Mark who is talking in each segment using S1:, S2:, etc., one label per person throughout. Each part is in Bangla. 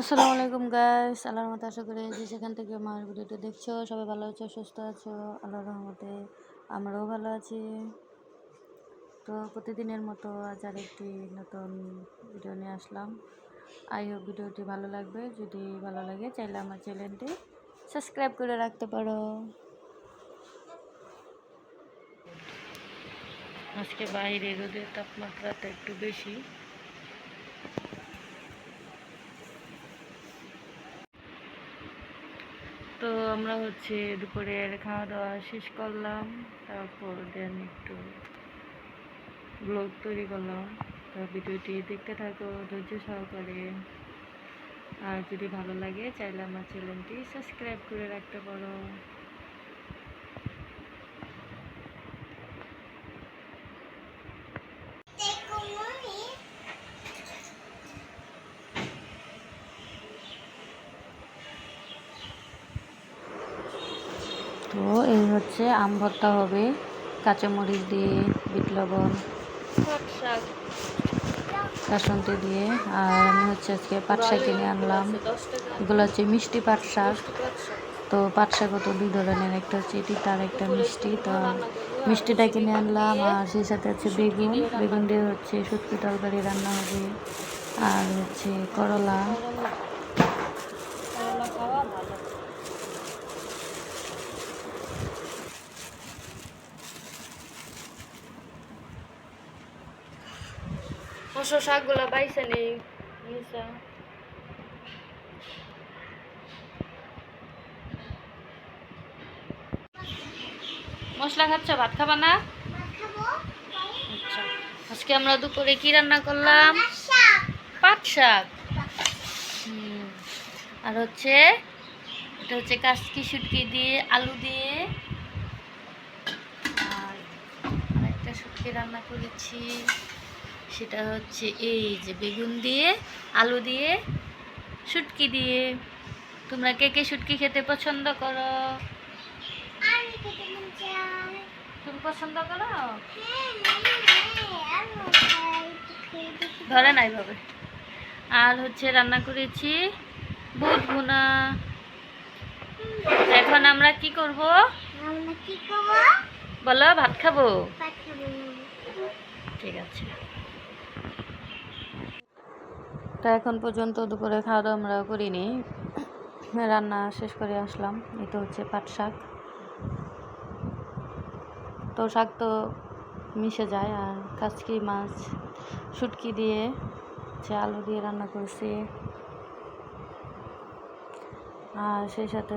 S1: আসসালামু আলাইকুম গাইস, আল্লাহর রহমতে আশা করি যে যেখান থেকে আমার ভিডিওটা দেখছো সবাই ভালো আছো, সুস্থ আছো। আল্লাহর রহমতে আমরাও ভালো আছি। তো প্রতিদিনের মতো আজ আরেকটি নতুন ভিডিও নিয়ে আসলাম। আই হোপ ভিডিওটি ভালো লাগবে। যদি ভালো লাগে চাইলে আমার চ্যানেলটি সাবস্ক্রাইব করে রাখতে পারো। আজকে বাইরে রোদের তাপমাত্রাটা একটু বেশি। তো আমরা দুপুরের খাওয়া দাওয়া শেষ করলাম, তারপর দেন একটু ব্লগ তৈরি করলাম। তো ভিডিওটি দেখতে থাকো ধৈর্য সহকারে। আর যদি ভালো লাগে চাইলে আমার চ্যানেলটি সাবস্ক্রাইব করে রাখতে পারো। তো এই হচ্ছে আম ভর্তা হবে কাঁচামরিচ দিয়ে, বিট লবণ, কাসুন্দি দিয়ে। আর আমি আজকে পাট শাক কিনে আনলাম। এগুলো হচ্ছে মিষ্টি পাট শাক। তো পাট শাকও তো দুই ধরনের, একটা হচ্ছে তিতা আর একটা মিষ্টি। তো মিষ্টিটা কিনে আনলাম। আর সেই সাথে বেগুন দিয়ে শুটকি তরকারি রান্না হবে। আর করলা। শাকগুলা বাইছে নেই। মশলা খাচ্ছ, ভাত খাবা না? আচ্ছা, আজকে আমরা দুপুরে কি রান্না করলাম? পাট শাক। আর এটা কাসকি শুটকি দিয়ে, আলু দিয়ে। আর আরেকটা শুটকি রান্না করেছি, সেটা এই যে বেগুন দিয়ে, আলু দিয়ে, শুটকি দিয়ে। তোমরা কে কে শুটকি খেতে পছন্দ করো? তুমি পছন্দ করো? ধরে নাই ভাবে। আর রান্না করেছি বুট ভুনা। এখন আমরা কি করব বলো? ভাত খাবো। ঠিক আছে। তো এখন পর্যন্ত দুপুরে খাওয়া দাওয়া আমরা করিনি, রান্না শেষ করে আসলাম। এটা পাট শাক। তো শাক তো মিশে যায়। আর কাচকি মাছ শুটকি দিয়ে আলু দিয়ে রান্না করছি। আর সেই সাথে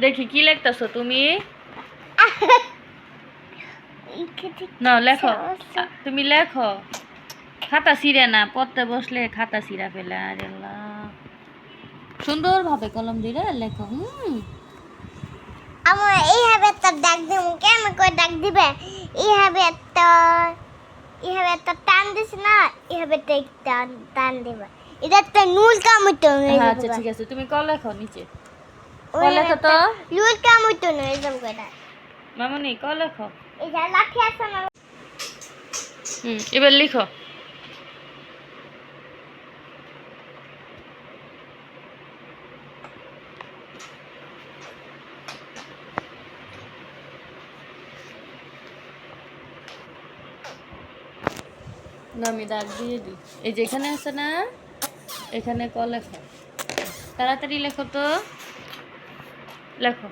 S1: দেখি কি লিখতেছো তুমি? না লেখো, তুমি লেখো। খাতা ছিঁড়ে না, পড়তে বসলে খাতা ছিঁড়া ফেলে। আরে সুন্দরভাবে কলম দিয়ে লেখো।
S2: আমার এইভাবে একটা ডাক দিব, কেমন করে ডাক দিবে? এইভাবে একটা টান দিস না, এইভাবে টান দিবে। এটা একটা নুল কামড় হয়ে যাবে।
S1: আচ্ছা ঠিক আছে, তুমি ক লেখো নিচে। ক লেখো তো।
S2: নুল কামড় হয়ে যাবে।
S1: মামনি ক লেখো।
S2: এই যে লাঠি আছে না।
S1: এবার লিখো। আমি দাগ দিয়ে দিই। এই যে এখানে আছে না, এখানে ক লেখো। তাড়াতাড়ি লেখো তো, লেখো।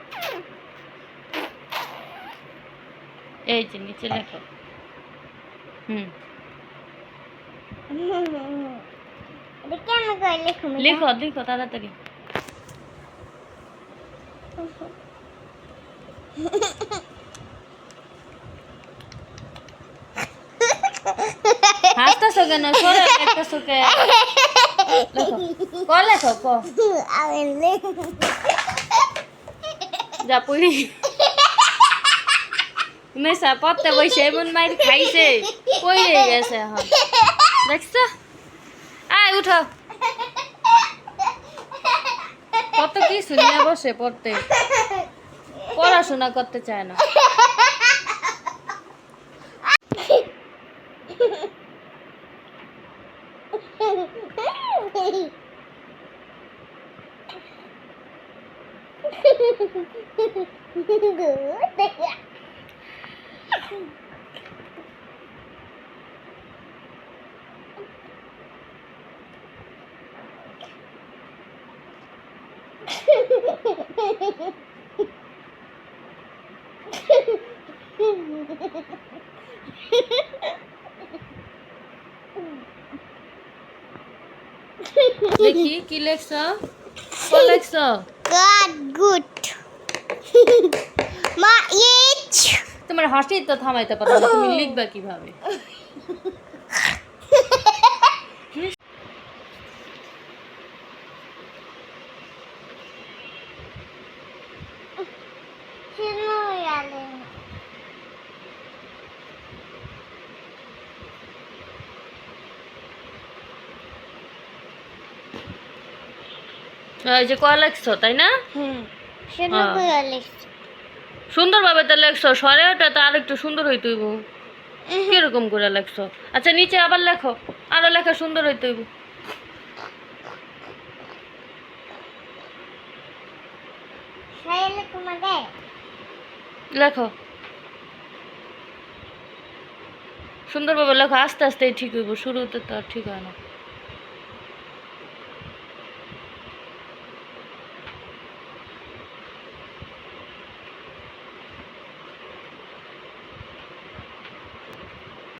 S1: এই যে নিচে লেখো। লিখো লিখো তাড়াতাড়ি। হাসতেছো কেন? সরে দেখতেছো কে? ক লেখো ক। যা পড়ি মেসা পড়তে বসে এমন মাইর খাইছে, পড়ে গেছে। এখন দেখছো? আয় উঠো। কত কি শুনিয়া বসে পড়তে, পড়াশোনা করতে চায় না। দেখি কি লেখছ, কি লেখছ?
S2: God, good. মা ইচ
S1: তোমার হাসি তো থামাইতে পারো না, তুমি লিখবা কিভাবে?
S2: শুনো ইয়ালে
S1: এই যে কয় লেখছ তাই না?
S2: শুনো
S1: হ্যাঁ।
S2: ইয়ালে
S1: সুন্দরভাবে তো লেখছো, সরে ওটা তো আর একটু সুন্দর হইতেইব। কিরকম করে লেখছো? আচ্ছা নিচে আবার লেখো, আরো লেখা সুন্দর হইতেইব।
S2: শাইলে তোমাকে
S1: লেখো সুন্দরভাবে লেখো, আস্তে আস্তে ঠিক হইব, শুরুতে তো আর ঠিক হয় না।